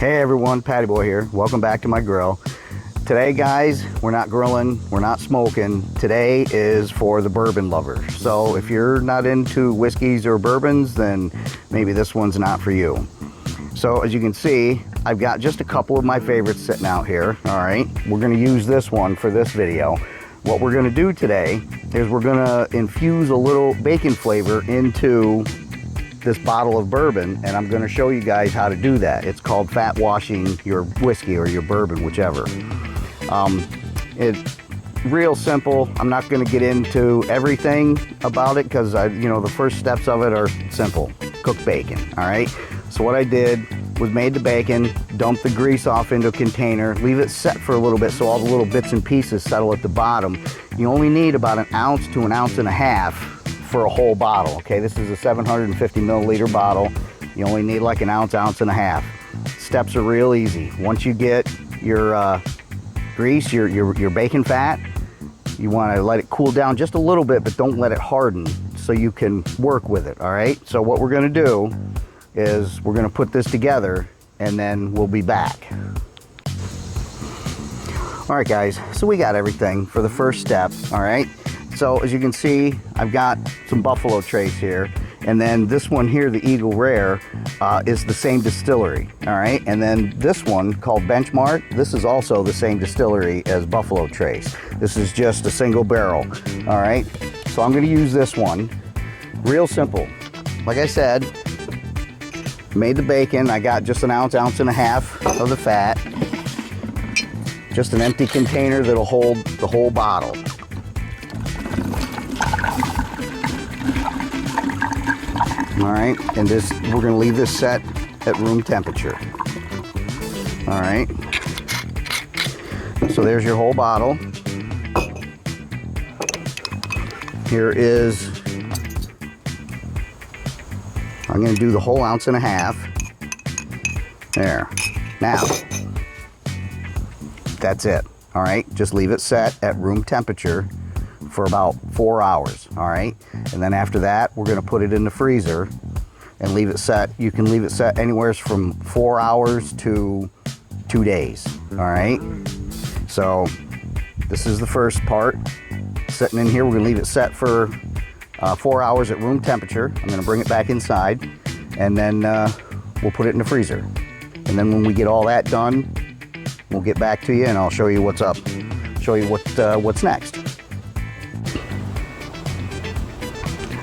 Hey everyone, Patty Boy here. Welcome back to my grill. Today guys, we're not grilling, we're not smoking. Today is for the bourbon lovers. So if you're not into whiskeys or bourbons, then maybe this one's not for you. So as you can see, I've got just a couple of my favorites sitting out here. All right, we're gonna use this one for this video. What we're gonna do today is we're gonna infuse a little bacon flavor into this bottle of bourbon, and I'm going to show you guys how to do that. It's called fat washing your whiskey or your bourbon, whichever. It's real simple. I'm not going to get into everything about it because the first steps of it are simple. Cook bacon. All right. So what I did was made the bacon, dumped the grease off into a container, leave it set for a little bit so all the little bits and pieces settle at the bottom. You only need about an ounce to an ounce and a half for a whole bottle. Okay, this is a 750 milliliter bottle. You only need like an ounce, ounce and a half. Steps are real easy. Once you get your grease, your bacon fat, you want to let it cool down just a little bit, but don't let it harden so you can work with it. All right, so what we're going to do is we're going to put this together and then we'll be back. All right guys, so we got everything for the first step. All right, so as you can see, I've got some Buffalo Trace here, and then this one here, the Eagle Rare, is the same distillery. All right, and then this one called Benchmark, this is also the same distillery as Buffalo Trace. This is just a single barrel. All right, so I'm going to use this one. Real simple. Like I said, made the bacon. I got just an ounce, ounce and a half of the fat. Just an empty container that'll hold the whole bottle. All right, and we're gonna leave this set at room temperature. All right, so there's your whole bottle. Here is, I'm gonna do the whole ounce and a half. There, now, that's it. All right, just leave it set at room temperature for about 4 hours. All right, and then after that we're going to put it in the freezer and leave it set. You can leave it set anywhere from 4 hours to 2 days. All right, so this is the first part sitting in here. We're going to leave it set for 4 hours at room temperature. I'm going to bring it back inside, and then we'll put it in the freezer, and then when we get all that done, we'll get back to you and I'll show you what's up, show you what's next.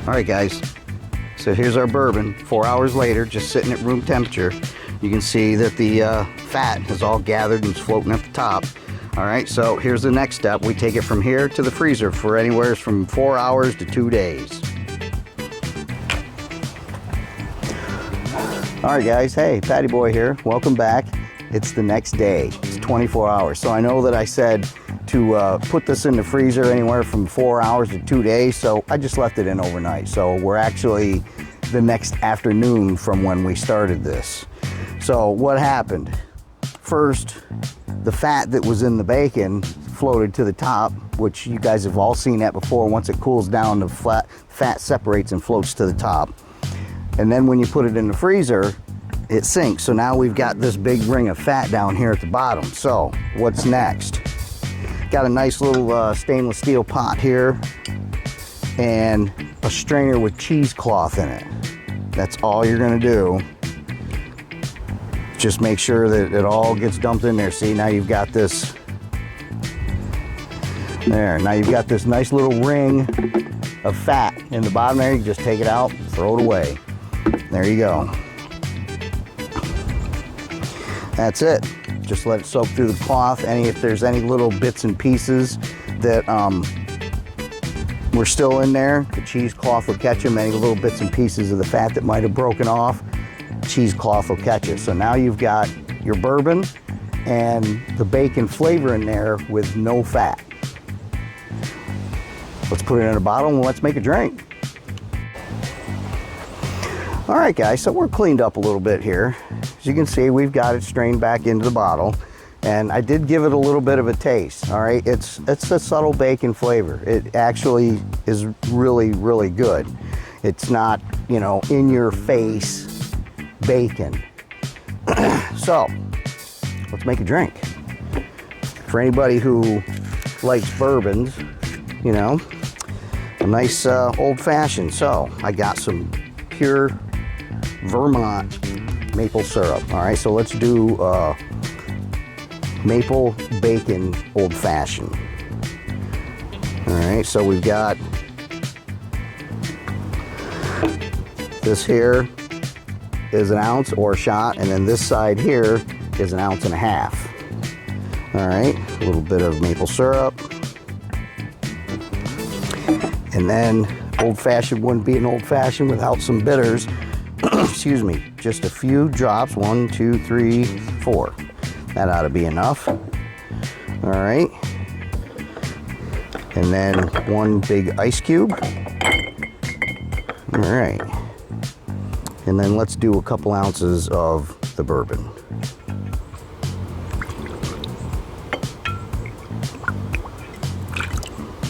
All right guys, so here's our bourbon 4 hours later, just sitting at room temperature. You can see that the fat is all gathered and it's floating at the top. All right, so here's the next step. We take it from here to the freezer for anywhere from 4 hours to 2 days. All right guys, hey, Patty Boy here, welcome back. It's the next day, it's 24 hours. So I know that I said to put this in the freezer anywhere from 4 hours to 2 days, so I just left it in overnight. So we're actually the next afternoon from when we started this. So what happened? First, the fat that was in the bacon floated to the top, which you guys have all seen that before. Once it cools down, the fat separates and floats to the top. And then when you put it in the freezer, it sinks. So now we've got this big ring of fat down here at the bottom. So what's next? Got a nice little stainless steel pot here and a strainer with cheesecloth in it. That's all you're gonna do. Just make sure that it all gets dumped in there. See, now you've got this, there, now you've got this nice little ring of fat in the bottom there. You just take it out, throw it away. There you go. That's it. Just let it soak through the cloth. If there's any little bits and pieces that were still in there, the cheesecloth will catch them. Any little bits and pieces of the fat that might have broken off, cheesecloth will catch it. So now you've got your bourbon and the bacon flavor in there with no fat. Let's put it in a bottle and let's make a drink. All right guys, so we're cleaned up a little bit here. As you can see, we've got it strained back into the bottle, and I did give it a little bit of a taste. All right, it's a subtle bacon flavor. It actually is really, really good. It's not, in your face bacon. So let's make a drink. For anybody who likes bourbons, you know, a nice old-fashioned. So I got some pure Vermont maple syrup. All right, so let's do maple bacon old-fashioned. All right, so we've got this here is 1 ounce or a shot, and then this side here is 1.5 ounces. All right, a little bit of maple syrup. And then old-fashioned wouldn't be an old-fashioned without some bitters. Excuse me, just a few drops, 1, 2, 3, 4. That ought to be enough. All right. And then 1 big ice cube. All right. And then let's do a couple ounces of the bourbon.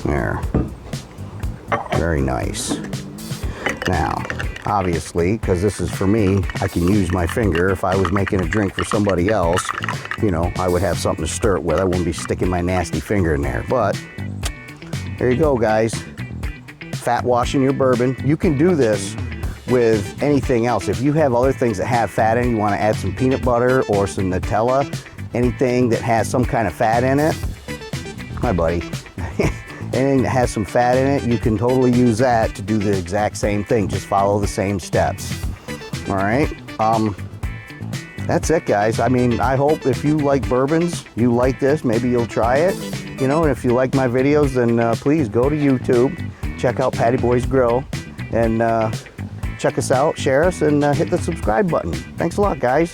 There. Very nice. Now, obviously, because this is for me, I can use my finger. If I was making a drink for somebody else, you know, I would have something to stir it with. I wouldn't be sticking my nasty finger in there. But there you go, guys. Fat washing your bourbon. You can do this with anything else. If you have other things that have fat in it, you want to add some peanut butter or some Nutella, anything that has some kind of fat in it, my buddy, anything that has some fat in it, you can totally use that to do the exact same thing. Just follow the same steps. All right. That's it, guys. I mean, I hope if you like bourbons, you like this, maybe you'll try it. You know, and if you like my videos, then please go to YouTube, check out Patty Boy's Grill, and check us out, share us, and hit the subscribe button. Thanks a lot, guys.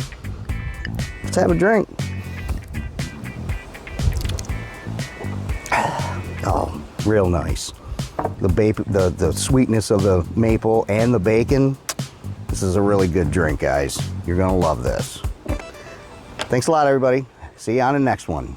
Let's have a drink. Oh, real nice. The sweetness of the maple and the bacon. This is a really good drink, guys. You're gonna love this. Thanks a lot, everybody. See you on the next one.